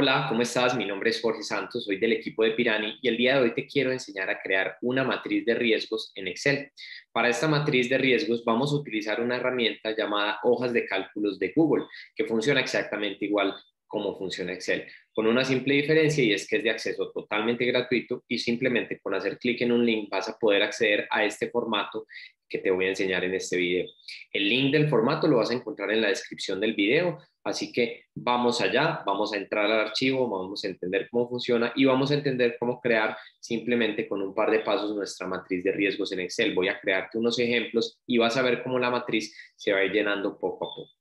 Hola, ¿cómo estás? Mi nombre es Jorge Santos, soy del equipo de Pirani y el día de hoy te quiero enseñar a crear una matriz de riesgos en Excel. Para esta matriz de riesgos vamos a utilizar una herramienta llamada hojas de cálculos de Google, que funciona exactamente igual como funciona Excel, con una simple diferencia y es que es de acceso totalmente gratuito y simplemente con hacer clic en un link vas a poder acceder a este formato que te voy a enseñar en este video. El link del formato lo vas a encontrar en la descripción del video. Así que vamos allá, vamos a entrar al archivo, vamos a entender cómo funciona y vamos a entender cómo crear simplemente con un par de pasos nuestra matriz de riesgos en Excel. Voy a crearte unos ejemplos y vas a ver cómo la matriz se va a ir llenando poco a poco.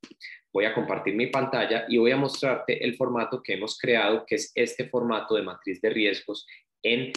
Voy a compartir mi pantalla y voy a mostrarte el formato que hemos creado, que es este formato de matriz de riesgos en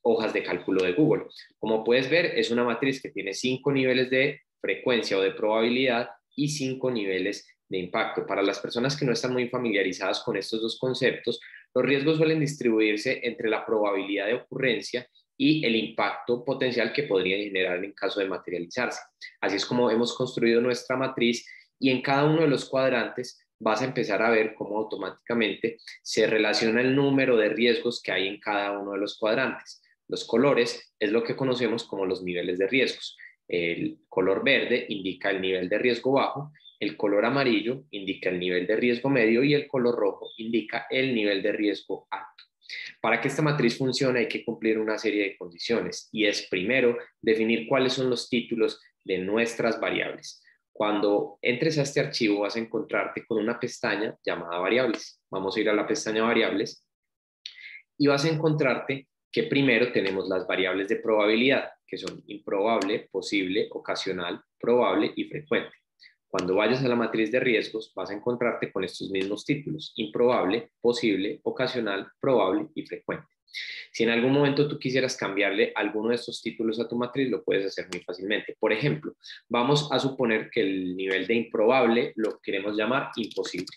hojas de cálculo de Google. Como puedes ver, es una matriz que tiene 5 niveles de frecuencia o de probabilidad y 5 niveles de impacto. Para las personas que no están muy familiarizadas con estos dos conceptos, los riesgos suelen distribuirse entre la probabilidad de ocurrencia y el impacto potencial que podría generar en caso de materializarse. Así es como hemos construido nuestra matriz y en cada uno de los cuadrantes vas a empezar a ver cómo automáticamente se relaciona el número de riesgos que hay en cada uno de los cuadrantes. Los colores es lo que conocemos como los niveles de riesgos. El color verde indica el nivel de riesgo bajo, el color amarillo indica el nivel de riesgo medio y el color rojo indica el nivel de riesgo alto. Para que esta matriz funcione hay que cumplir una serie de condiciones y es primero definir cuáles son los títulos de nuestras variables. Cuando entres a este archivo vas a encontrarte con una pestaña llamada variables. Vamos a ir a la pestaña variables y vas a encontrarte que primero tenemos las variables de probabilidad, que son improbable, posible, ocasional, probable y frecuente. Cuando vayas a la matriz de riesgos, vas a encontrarte con estos mismos títulos: improbable, posible, ocasional, probable y frecuente. Si en algún momento tú quisieras cambiarle alguno de estos títulos a tu matriz, lo puedes hacer muy fácilmente. Por ejemplo, vamos a suponer que el nivel de improbable lo queremos llamar imposible.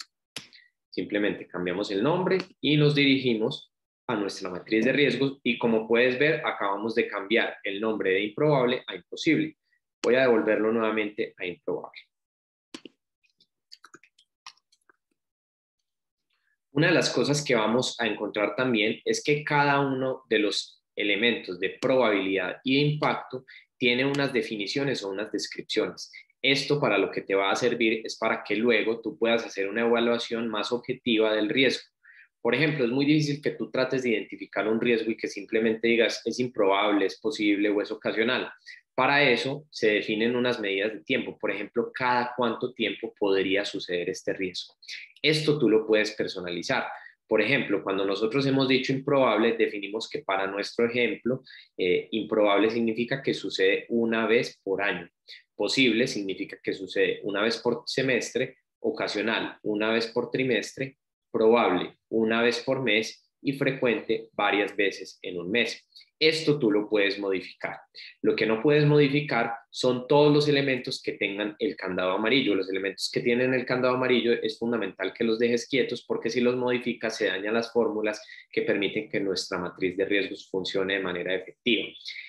Simplemente cambiamos el nombre y nos dirigimos a nuestra matriz de riesgos y como puedes ver, acabamos de cambiar el nombre de improbable a imposible. Voy a devolverlo nuevamente a improbable. Una de las cosas que vamos a encontrar también es que cada uno de los elementos de probabilidad y de impacto tiene unas definiciones o unas descripciones. Esto para lo que te va a servir es para que luego tú puedas hacer una evaluación más objetiva del riesgo. Por ejemplo, es muy difícil que tú trates de identificar un riesgo y que simplemente digas es improbable, es posible o es ocasional. Para eso se definen unas medidas de tiempo. Por ejemplo, cada cuánto tiempo podría suceder este riesgo. Esto tú lo puedes personalizar. Por ejemplo, cuando nosotros hemos dicho improbable, definimos que para nuestro ejemplo, improbable significa que sucede una vez por año. Posible significa que sucede una vez por semestre, ocasional una vez por trimestre, probable una vez por mes y frecuente varias veces en un mes. Esto tú lo puedes modificar. Lo que no puedes modificar son todos los elementos que tengan el candado amarillo. Los elementos que tienen el candado amarillo es fundamental que los dejes quietos porque si los modificas se dañan las fórmulas que permiten que nuestra matriz de riesgos funcione de manera efectiva.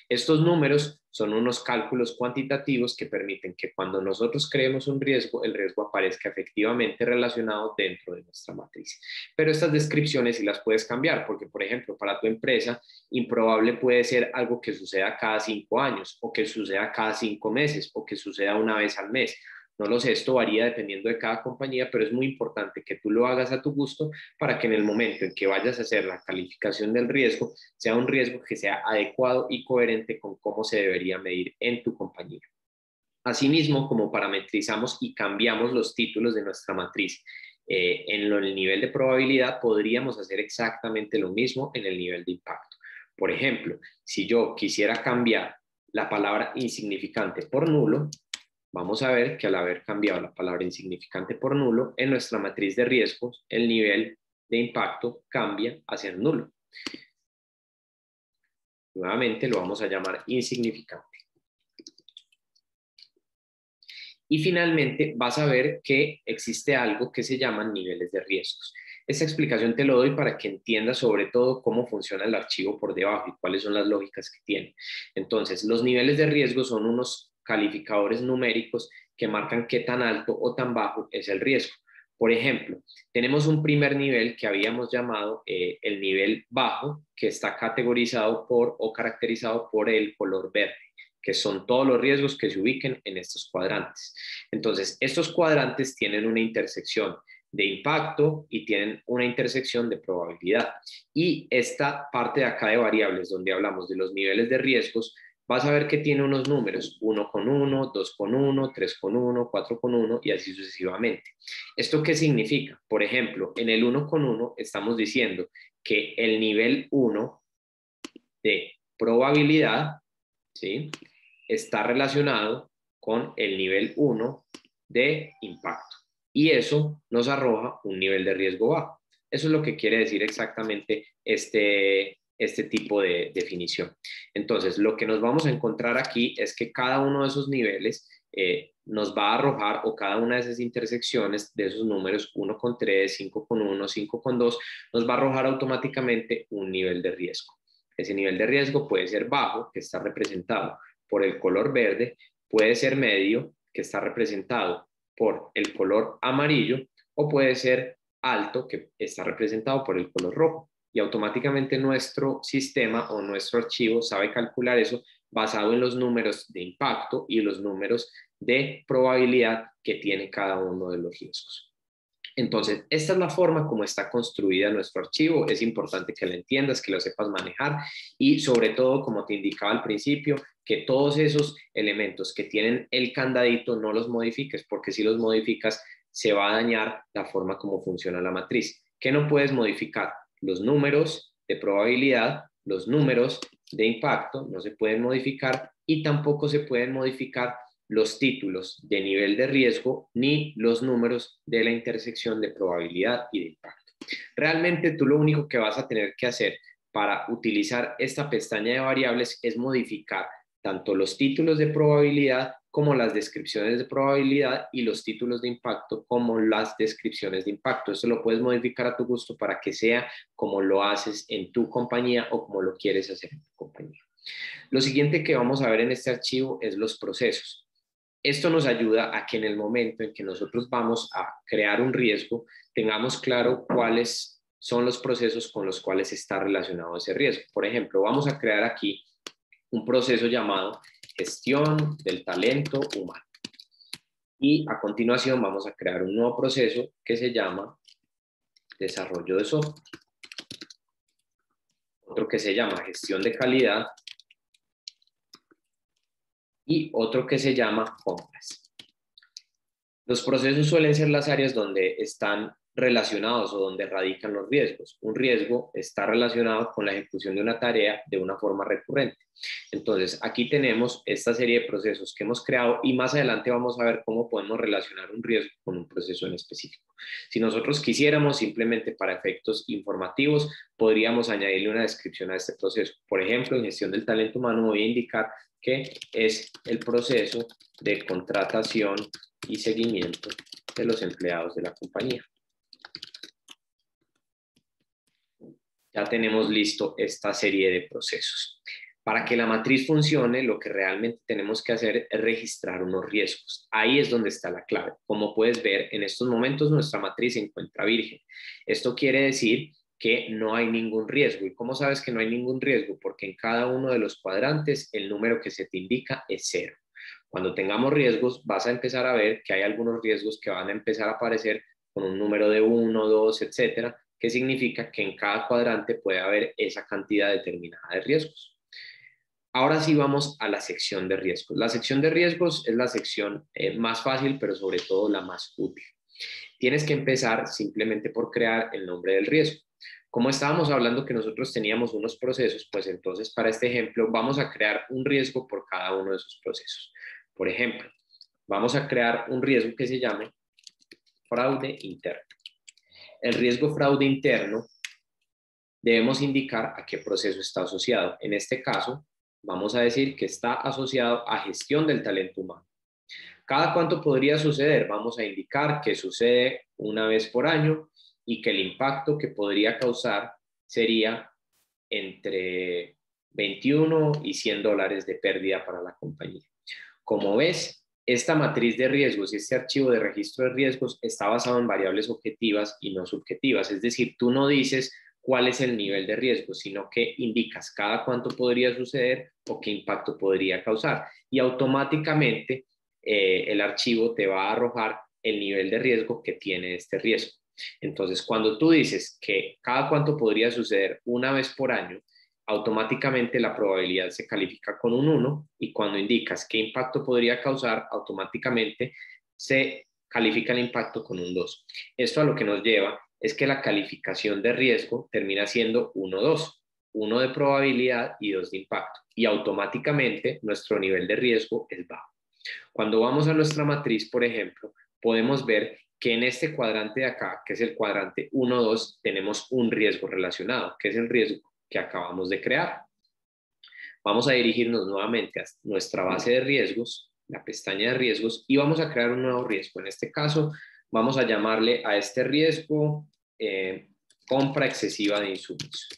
Estos números son unos cálculos cuantitativos que permiten que cuando nosotros creemos un riesgo, el riesgo aparezca efectivamente relacionado dentro de nuestra matriz. Pero estas descripciones sí las puedes cambiar porque, por ejemplo, para tu empresa, improbable puede ser algo que suceda cada 5 años o que suceda cada 5 meses o que suceda una vez al mes. No lo sé, esto varía dependiendo de cada compañía, pero es muy importante que tú lo hagas a tu gusto para que en el momento en que vayas a hacer la calificación del riesgo, sea un riesgo que sea adecuado y coherente con cómo se debería medir en tu compañía. Asimismo, como parametrizamos y cambiamos los títulos de nuestra matriz en el nivel de probabilidad, podríamos hacer exactamente lo mismo en el nivel de impacto. Por ejemplo, si yo quisiera cambiar la palabra insignificante por nulo, vamos a ver que al haber cambiado la palabra insignificante por nulo, en nuestra matriz de riesgos, el nivel de impacto cambia a ser nulo. Nuevamente lo vamos a llamar insignificante. Y finalmente vas a ver que existe algo que se llaman niveles de riesgos. Esta explicación te lo doy para que entiendas sobre todo cómo funciona el archivo por debajo y cuáles son las lógicas que tiene. Entonces, los niveles de riesgo son unos calificadores numéricos que marcan qué tan alto o tan bajo es el riesgo. Por ejemplo, tenemos un primer nivel que habíamos llamado el nivel bajo, que está categorizado por o caracterizado por el color verde, que son todos los riesgos que se ubiquen en estos cuadrantes. Entonces, estos cuadrantes tienen una intersección de impacto y tienen una intersección de probabilidad. Y esta parte de acá de variables, donde hablamos de los niveles de riesgos, vas a ver que tiene unos números, 1,1, 2,1, 3,1, 4,1 y así sucesivamente. ¿Esto qué significa? Por ejemplo, en el 1,1 estamos diciendo que el nivel 1 de probabilidad, ¿sí?, está relacionado con el nivel 1 de impacto. Y eso nos arroja un nivel de riesgo bajo. Eso es lo que quiere decir exactamente este tipo de definición. Entonces, lo que nos vamos a encontrar aquí es que cada uno de esos niveles nos va a arrojar, o cada una de esas intersecciones de esos números, 1,3, 5,1, 5,2, nos va a arrojar automáticamente un nivel de riesgo. Ese nivel de riesgo puede ser bajo, que está representado por el color verde, puede ser medio, que está representado por el color amarillo, o puede ser alto, que está representado por el color rojo. Y automáticamente nuestro sistema o nuestro archivo sabe calcular eso basado en los números de impacto y los números de probabilidad que tiene cada uno de los riesgos. Entonces, esta es la forma como está construida nuestro archivo. Es importante que lo entiendas, que lo sepas manejar y sobre todo, como te indicaba al principio, que todos esos elementos que tienen el candadito no los modifiques, porque si los modificas se va a dañar la forma como funciona la matriz. ¿Qué no puedes modificar? Los números de probabilidad, los números de impacto no se pueden modificar y tampoco se pueden modificar los títulos de nivel de riesgo ni los números de la intersección de probabilidad y de impacto. Realmente tú lo único que vas a tener que hacer para utilizar esta pestaña de variables es modificar tanto los títulos de probabilidad como las descripciones de probabilidad y los títulos de impacto como las descripciones de impacto. Esto lo puedes modificar a tu gusto para que sea como lo haces en tu compañía o como lo quieres hacer en tu compañía. Lo siguiente que vamos a ver en este archivo es los procesos. Esto nos ayuda a que en el momento en que nosotros vamos a crear un riesgo, tengamos claro cuáles son los procesos con los cuales está relacionado ese riesgo. Por ejemplo, vamos a crear aquí un proceso llamado gestión del talento humano. Y a continuación vamos a crear un nuevo proceso que se llama desarrollo de software. Otro que se llama gestión de calidad y otro que se llama compras. Los procesos suelen ser las áreas donde están relacionados o donde radican los riesgos. Un riesgo está relacionado con la ejecución de una tarea de una forma recurrente. Entonces, aquí tenemos esta serie de procesos que hemos creado y más adelante vamos a ver cómo podemos relacionar un riesgo con un proceso en específico. Si nosotros quisiéramos, simplemente para efectos informativos, podríamos añadirle una descripción a este proceso. Por ejemplo, en gestión del talento humano voy a indicar que es el proceso de contratación y seguimiento de los empleados de la compañía. Ya tenemos listo esta serie de procesos. Para que la matriz funcione, lo que realmente tenemos que hacer es registrar unos riesgos. Ahí es donde está la clave. Como puedes ver, en estos momentos nuestra matriz se encuentra virgen. Esto quiere decir que no hay ningún riesgo. ¿Y cómo sabes que no hay ningún riesgo? Porque en cada uno de los cuadrantes el número que se te indica es 0. Cuando tengamos riesgos, vas a empezar a ver que hay algunos riesgos que van a empezar a aparecer con un número de 1, 2, etcétera, que significa que en cada cuadrante puede haber esa cantidad determinada de riesgos. Ahora sí vamos a la sección de riesgos. La sección de riesgos es la sección más fácil, pero sobre todo la más útil. Tienes que empezar simplemente por crear el nombre del riesgo. Como estábamos hablando que nosotros teníamos unos procesos, pues entonces para este ejemplo vamos a crear un riesgo por cada uno de esos procesos. Por ejemplo, vamos a crear un riesgo que se llame fraude interno. El riesgo fraude interno debemos indicar a qué proceso está asociado. En este caso, vamos a decir que está asociado a gestión del talento humano. ¿Cada cuánto podría suceder? Vamos a indicar que sucede una vez por año y que el impacto que podría causar sería entre 21 y $100 de pérdida para la compañía. Como ves, Esta matriz de riesgos y este archivo de registro de riesgos está basado en variables objetivas y no subjetivas. Es decir, tú no dices cuál es el nivel de riesgo, sino que indicas cada cuánto podría suceder o qué impacto podría causar. Y automáticamente el archivo te va a arrojar el nivel de riesgo que tiene este riesgo. Entonces, cuando tú dices que cada cuánto podría suceder una vez por año, automáticamente la probabilidad se califica con un 1 y cuando indicas qué impacto podría causar, automáticamente se califica el impacto con un 2. Esto a lo que nos lleva es que la calificación de riesgo termina siendo 1-2, 1 de probabilidad y 2 de impacto, y automáticamente nuestro nivel de riesgo es bajo. Cuando vamos a nuestra matriz, por ejemplo, podemos ver que en este cuadrante de acá, que es el cuadrante 1-2, tenemos un riesgo relacionado, que es el riesgo que acabamos de crear. Vamos a dirigirnos nuevamente a nuestra base de riesgos, la pestaña de riesgos, y vamos a crear un nuevo riesgo. En este caso, vamos a llamarle a este riesgo compra excesiva de insumos.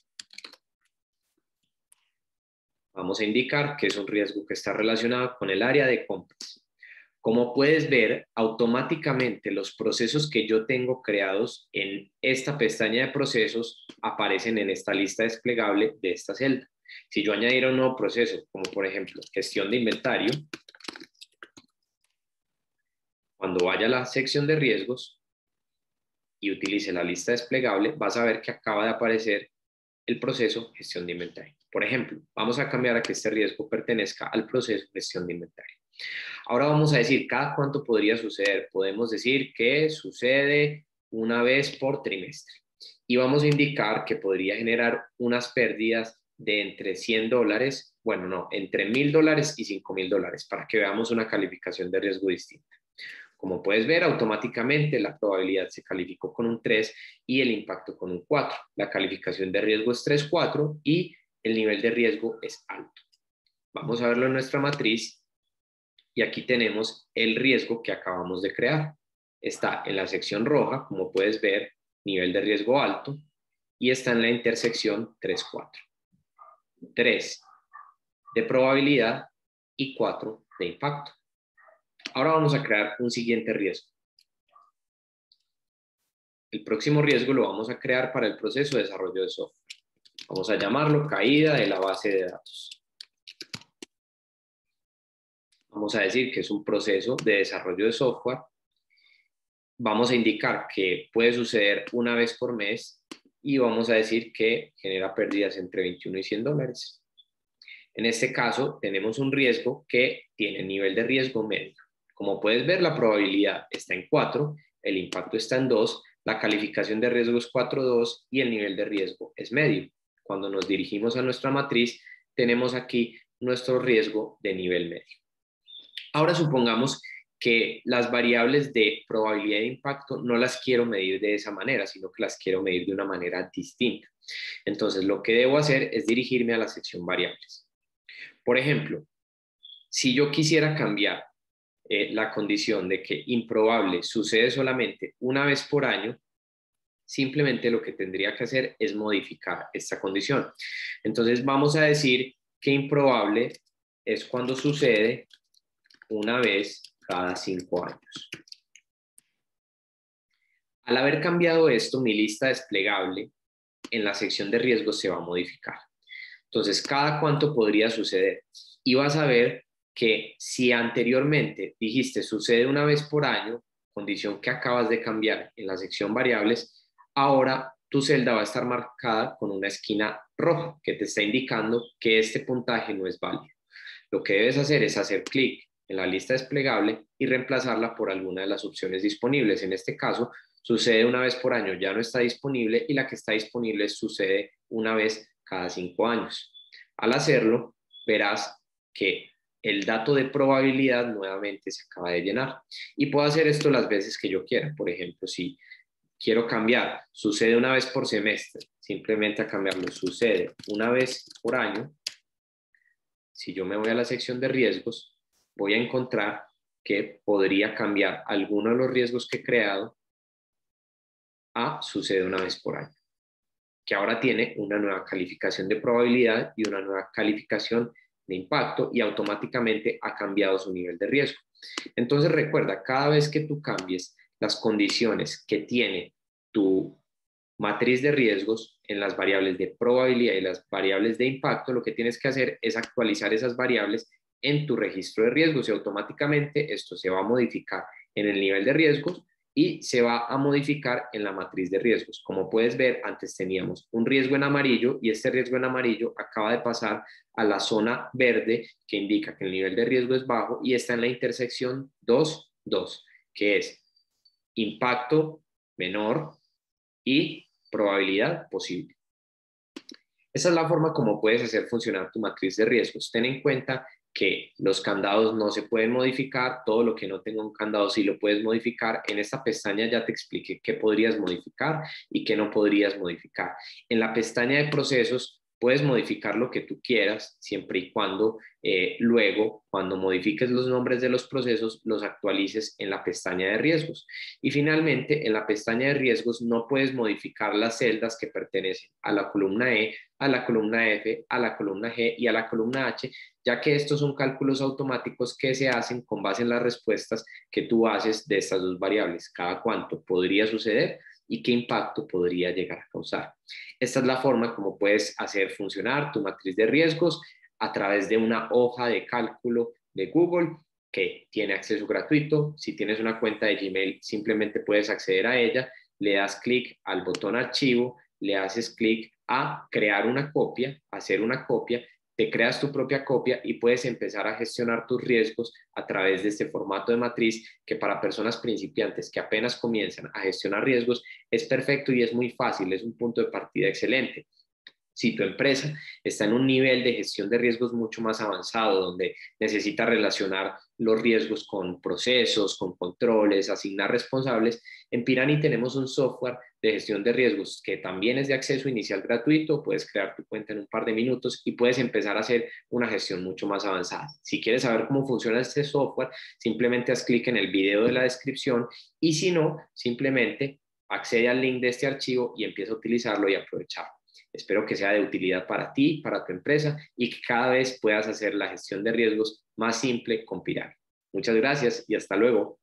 Vamos a indicar que es un riesgo que está relacionado con el área de compras. Como puedes ver, automáticamente los procesos que yo tengo creados en esta pestaña de procesos aparecen en esta lista desplegable de esta celda. Si yo añadiera un nuevo proceso, como por ejemplo gestión de inventario, cuando vaya a la sección de riesgos y utilice la lista desplegable, vas a ver que acaba de aparecer el proceso gestión de inventario. Por ejemplo, vamos a cambiar a que este riesgo pertenezca al proceso gestión de inventario. Ahora vamos a decir cada cuánto podría suceder. Podemos decir que sucede una vez por trimestre. Y vamos a indicar que podría generar unas pérdidas de entre $100, bueno, no, entre $1,000 y $5,000 para que veamos una calificación de riesgo distinta. Como puedes ver, automáticamente la probabilidad se calificó con un 3 y el impacto con un 4. La calificación de riesgo es 3-4 y el nivel de riesgo es alto. Vamos a verlo en nuestra matriz y aquí tenemos el riesgo que acabamos de crear. Está en la sección roja, como puedes ver, nivel de riesgo alto, y está en la intersección 3-4. 3 de probabilidad y 4 de impacto. Ahora vamos a crear un siguiente riesgo. El próximo riesgo lo vamos a crear para el proceso de desarrollo de software. Vamos a llamarlo caída de la base de datos. Vamos a decir que es un proceso de desarrollo de software. Vamos a indicar que puede suceder una vez por mes y vamos a decir que genera pérdidas entre $21 y $100. En este caso, tenemos un riesgo que tiene nivel de riesgo medio. Como puedes ver, la probabilidad está en 4, el impacto está en 2, la calificación de riesgo es 4.2 y el nivel de riesgo es medio. Cuando nos dirigimos a nuestra matriz, tenemos aquí nuestro riesgo de nivel medio. Ahora supongamos que las variables de probabilidad de impacto no las quiero medir de esa manera, sino que las quiero medir de una manera distinta. Entonces, lo que debo hacer es dirigirme a la sección variables. Por ejemplo, si yo quisiera cambiar la condición de que improbable sucede solamente una vez por año, simplemente lo que tendría que hacer es modificar esta condición. Entonces vamos a decir que improbable es cuando sucede una vez cada 5 años. Al haber cambiado esto, mi lista desplegable en la sección de riesgos se va a modificar. Entonces, ¿cada cuánto podría suceder? Y vas a ver que si anteriormente dijiste sucede una vez por año, condición que acabas de cambiar en la sección variables, ahora tu celda va a estar marcada con una esquina roja que te está indicando que este puntaje no es válido. Lo que debes hacer es hacer clic en la lista desplegable y reemplazarla por alguna de las opciones disponibles. En este caso, sucede una vez por año, ya no está disponible y la que está disponible sucede una vez cada 5 años. Al hacerlo, verás que el dato de probabilidad nuevamente se acaba de llenar y puedo hacer esto las veces que yo quiera. Por ejemplo, si quiero cambiar, sucede una vez por semestre, simplemente a cambiarlo, sucede una vez por año. Si yo me voy a la sección de riesgos, voy a encontrar que podría cambiar alguno de los riesgos que he creado a sucede una vez por año, que ahora tiene una nueva calificación de probabilidad y una nueva calificación de impacto y automáticamente ha cambiado su nivel de riesgo. Entonces recuerda, cada vez que tú cambies las condiciones que tiene tu matriz de riesgos en las variables de probabilidad y las variables de impacto, lo que tienes que hacer es actualizar esas variables en tu registro de riesgos y automáticamente esto se va a modificar en el nivel de riesgos y se va a modificar en la matriz de riesgos. Como puedes ver, antes teníamos un riesgo en amarillo y este riesgo en amarillo acaba de pasar a la zona verde que indica que el nivel de riesgo es bajo y está en la intersección 2, 2, que es impacto menor y probabilidad posible. Esa es la forma como puedes hacer funcionar tu matriz de riesgos. Ten en cuenta que los candados no se pueden modificar, todo lo que no tenga un candado sí lo puedes modificar. En esta pestaña ya te expliqué qué podrías modificar y qué no podrías modificar. En la pestaña de procesos puedes modificar lo que tú quieras, siempre y cuando luego, cuando modifiques los nombres de los procesos, los actualices en la pestaña de riesgos. Y finalmente, en la pestaña de riesgos no puedes modificar las celdas que pertenecen a la columna E, a la columna F, a la columna G y a la columna H, ya que estos son cálculos automáticos que se hacen con base en las respuestas que tú haces de estas dos variables, cada cuánto podría suceder y qué impacto podría llegar a causar. Esta es la forma como puedes hacer funcionar tu matriz de riesgos a través de una hoja de cálculo de Google que tiene acceso gratuito. Si tienes una cuenta de Gmail, simplemente puedes acceder a ella, le das clic al botón archivo, le haces clic a crear una copia, hacer una copia, te creas tu propia copia y puedes empezar a gestionar tus riesgos a través de este formato de matriz que para personas principiantes que apenas comienzan a gestionar riesgos es perfecto y es muy fácil, es un punto de partida excelente. Si tu empresa está en un nivel de gestión de riesgos mucho más avanzado, donde necesita relacionar los riesgos con procesos, con controles, asignar responsables, en Pirani tenemos un software de gestión de riesgos que también es de acceso inicial gratuito, puedes crear tu cuenta en un par de minutos y puedes empezar a hacer una gestión mucho más avanzada. Si quieres saber cómo funciona este software, simplemente haz clic en el video de la descripción y si no, simplemente accede al link de este archivo y empieza a utilizarlo y aprovecharlo. Espero que sea de utilidad para ti, para tu empresa y que cada vez puedas hacer la gestión de riesgos más simple con Pirani. Muchas gracias y hasta luego.